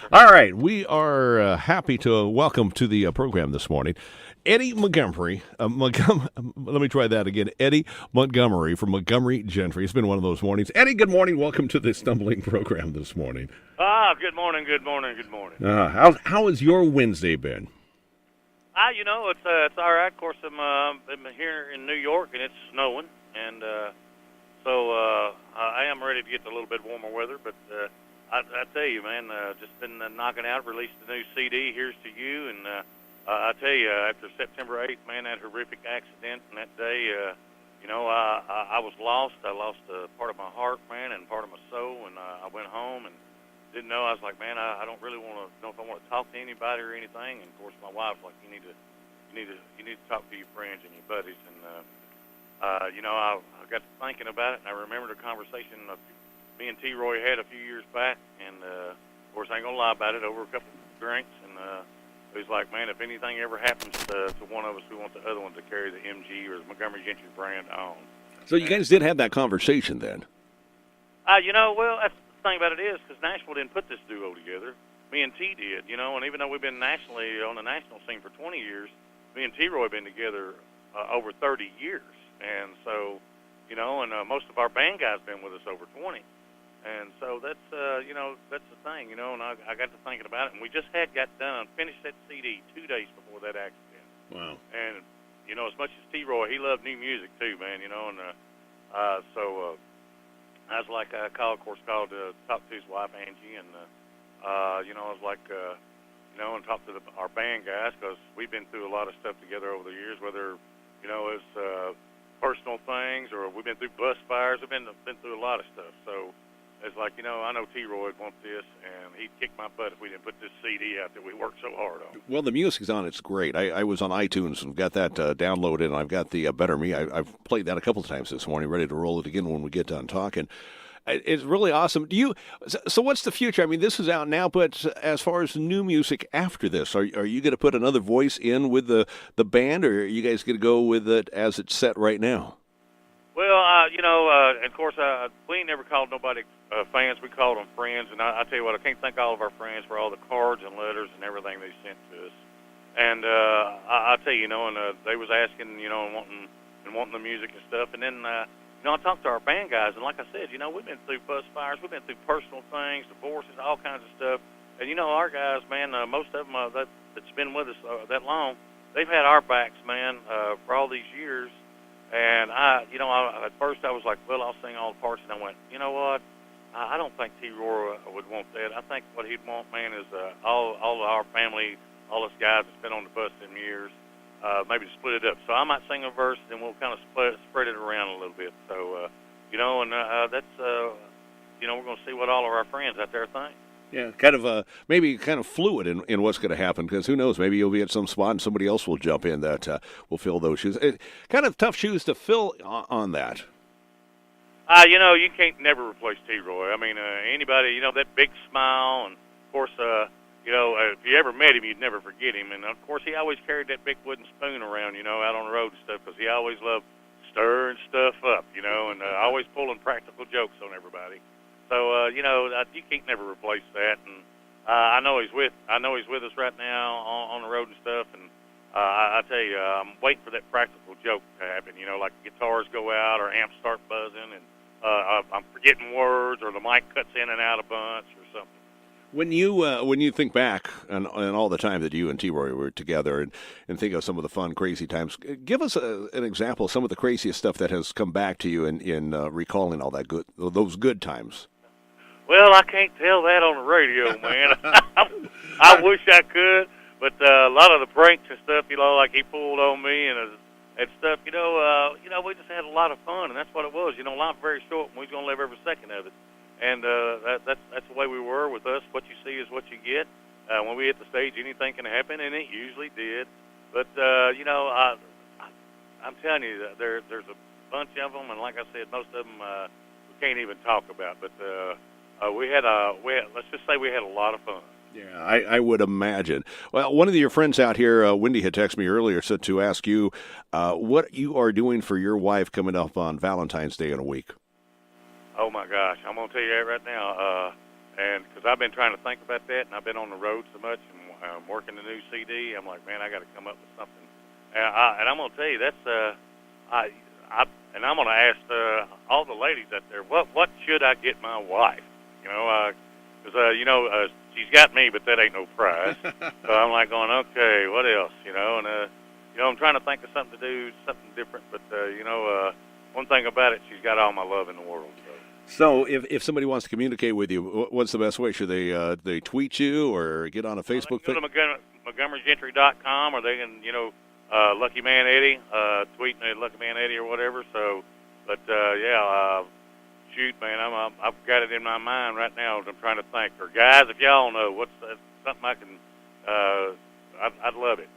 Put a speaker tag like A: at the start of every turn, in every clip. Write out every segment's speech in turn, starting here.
A: All right, we are happy to welcome to the program this morning Eddie Montgomery. Let me try that again. Eddie Montgomery from Montgomery Gentry. It's been one of those mornings. Eddie, good morning. Welcome to the Stumbling program this morning.
B: Good morning.
A: How has your Wednesday been?
B: It's all right. Of course, I'm here in New York, and it's snowing, and so I am ready to get to a little bit warmer weather. But I tell you, man, just been knocking out. Released the new CD, Here's to You, and I tell you, after September 8th, man, that horrific accident, and that day, I was lost. I lost part of my heart, man, and part of my soul, and I went home and didn't know. I was like, man, I don't really want to know if I want to talk to anybody or anything. And of course, my wife's like, you need to talk to your friends and your buddies. And I got to thinking about it, and I remembered a conversation me and T. Roy had a few years back. And of course, I ain't gonna lie about it. Over a couple of drinks, and he was like, man, if anything ever happens to one of us, we want the other one to carry the MG or the Montgomery Gentry brand on.
A: So you guys did have that conversation then?
B: Well, that's the thing about it is, because Nashville didn't put this duo together. Me and T did, and even though we've been nationally on the national scene for 20 years, me and T. Roy have been together over 30 years. And so, and most of our band guys been with us over 20. And so that's the thing, and I got to thinking about it, and we just got finished that CD 2 days before that accident.
A: Wow.
B: And, as much as T. Roy, he loved new music too, man, and so I was like, called to talk to his wife, Angie, and, I was like, and talk to our band guys, because we've been through a lot of stuff together over the years, whether, it's personal things, or we've been through bus fires, we've been through a lot of stuff, so it's like, I know T-Roy would want this, and he'd kick my butt if we didn't put this CD out that we worked so hard on.
A: Well, the music's on. It's great. I was on iTunes and got that downloaded, and I've got the Better Me. I've played that a couple of times this morning, ready to roll it again when we get done talking. It's really awesome. So what's the future? I mean, this is out now, but as far as new music after this, are you going to put another voice in with the band, or are you guys going to go with it as it's set right now?
B: Well, of course, we ain't never called nobody fans. We called them friends. And I tell you what, I can't thank all of our friends for all the cards and letters and everything they sent to us. And I tell you, and they was asking, and wanting the music and stuff. And then, I talked to our band guys, and like I said, we've been through bus fires, we've been through personal things, divorces, all kinds of stuff. And our guys, man, most of them that's been with us that long, they've had our backs, man, for all these years. And at first I was like, well, I'll sing all the parts, and I went, you know what? I don't think T. Roy would want that. I think what he'd want, man, is all of our family, all us guys that's been on the bus in years, maybe to split it up. So I might sing a verse, and we'll kind of spread it around a little bit. So, that's, we're going to see what all of our friends out there think.
A: Yeah, kind of fluid in what's going to happen, because who knows, maybe you'll be at some spot and somebody else will jump in that will fill those shoes. Kind of tough shoes to fill on that.
B: You can't never replace T-Roy. I mean, anybody, that big smile, and of course, if you ever met him, you'd never forget him. And of course, he always carried that big wooden spoon around, out on the road and stuff, because he always loved stirring stuff up, and always pulling practical jokes on everybody. So, you can't never replace that. And I know he's with us right now on the road and stuff. And I tell you, I'm waiting for that practical joke to happen. Like guitars go out or amps start buzzing, and I'm forgetting words, or the mic cuts in and out a bunch or something.
A: When you think back on all the time that you and T-Roy were together, and think of some of the fun, crazy times, give us an example of some of the craziest stuff that has come back to you in recalling all those good times.
B: Well, I can't tell that on the radio, man. I wish I could, but a lot of the pranks and stuff, like he pulled on me and stuff, we just had a lot of fun, and that's what it was. Life's very short, and we're gonna live every second of it. And that's the way we were with us. What you see is what you get. When we hit the stage, anything can happen, and it usually did. But I'm telling you, there's a bunch of them, and like I said, most of them we can't even talk about. But let's just say we had a lot of fun.
A: Yeah, I would imagine. Well, one of your friends out here, Wendy, had texted me earlier, said to ask you what you are doing for your wife coming up on Valentine's Day in a week.
B: Oh, my gosh. I'm going to tell you that right now. And because I've been trying to think about that, and I've been on the road so much and working the new CD, I'm like, man, I got to come up with something. And I'm gonna tell you, and I'm gonna ask all the ladies out there, what should I get my wife? Because she's got me, but that ain't no prize. So I'm like going, okay, what else? I'm trying to think of something to do, something different. But one thing about it, she's got all my love in the world.
A: So if somebody wants to communicate with you, what's the best way? Should they tweet you or get on a Facebook page?
B: Go to MontgomeryGentry.com, or they can, Lucky Man Eddie, tweet me at Lucky Man Eddie or whatever. So, but shoot, man, I've got it in my mind right now. I'm trying to think. Or guys, if y'all know what's something I can, I'd love it.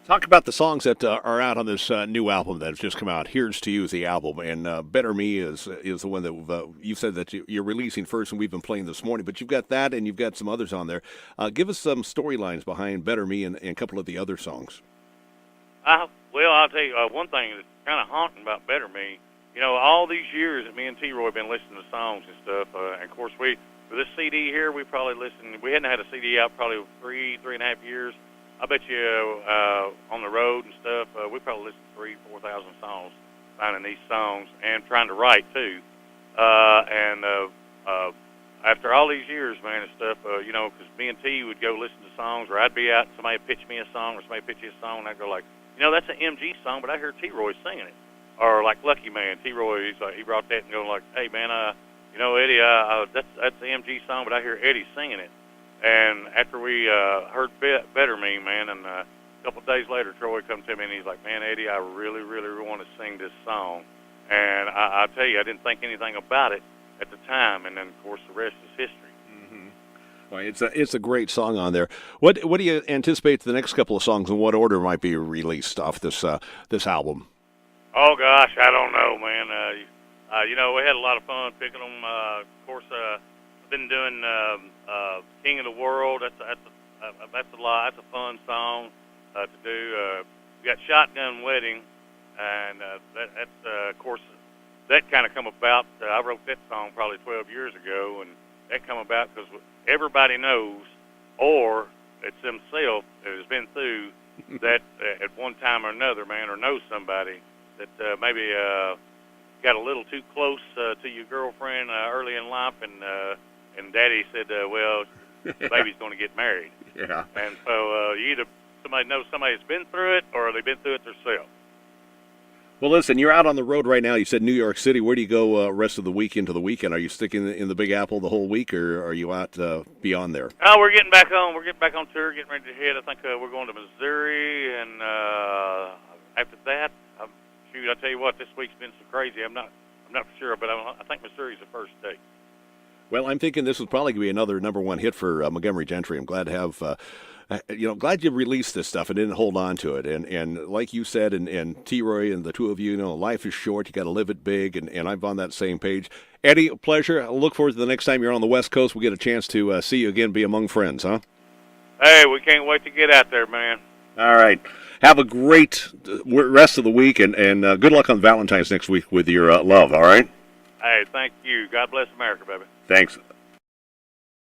A: Talk about the songs that are out on this new album that has just come out. Here's to You is the album, and Better Me is the one that you said that you're releasing first, and we've been playing this morning. But you've got that, and you've got some others on there. Give us some storylines behind Better Me and a couple of the other songs.
B: Well, I'll tell you one thing that's kind of haunting about Better Me. All these years that me and T-Roy have been listening to songs and stuff, and of course for this CD here, we hadn't had a CD out probably 3.5 years. I bet you on the road and stuff, we probably listened to 4,000 songs, finding these songs and trying to write too. After all these years, man, and stuff, because me and T would go listen to songs, or I'd be out and somebody would pitch me a song, or somebody would pitch you a song, and I'd go like, that's an MG song, but I hear T-Roy singing it. Or like Lucky Man, T-Roy, he brought that and go like, hey man, Eddie, that's the MG song, but I hear Eddie singing it. And after we heard Better Me, man, and a couple of days later, Troy come to me and he's like, man, Eddie, I really, really want to sing this song. And I tell you, I didn't think anything about it at the time, and then of course the rest is history.
A: Mm-hmm. Well, it's a great song on there. What do you anticipate the next couple of songs, and what order might be released off this album?
B: Oh gosh, I don't know, man. We had a lot of fun picking them. Of course, I've been doing King of the World. That's a lot. That's a fun song to do. We got Shotgun Wedding, and that's of course that kind of come about. I wrote that song probably 12 years ago, and that come about because everybody knows, or it's themselves that has been through that at one time or another, man, or knows somebody that maybe got a little too close to your girlfriend early in life, and Daddy said, well, baby's going to get married.
A: Yeah.
B: And so you either somebody knows somebody's been through it, or they've been through it themselves.
A: Well, listen, you're out on the road right now. You said New York City. Where do you go rest of the week into the weekend? Are you sticking in the Big Apple the whole week, or are you out beyond there?
B: Oh, we're getting back on. We're getting back on tour, getting ready to head. I think we're going to Missouri, and after that, I tell you what, this week's been so crazy. I'm not for sure, but I think Missouri's the first state.
A: Well, I'm thinking this will probably be another number one hit for Montgomery Gentry. I'm glad to have, glad you released this stuff and didn't hold on to it. And like you said, and T-Roy and the two of you, life is short. You got to live it big, and I'm on that same page. Eddie, a pleasure. I look forward to the next time you're on the West Coast. We get a chance to see you again, be among friends, huh?
B: Hey, we can't wait to get out there, man.
A: All right. Have a great rest of the week, and good luck on Valentine's next week with your love, all right?
B: Hey, thank you. God bless America, baby.
A: Thanks.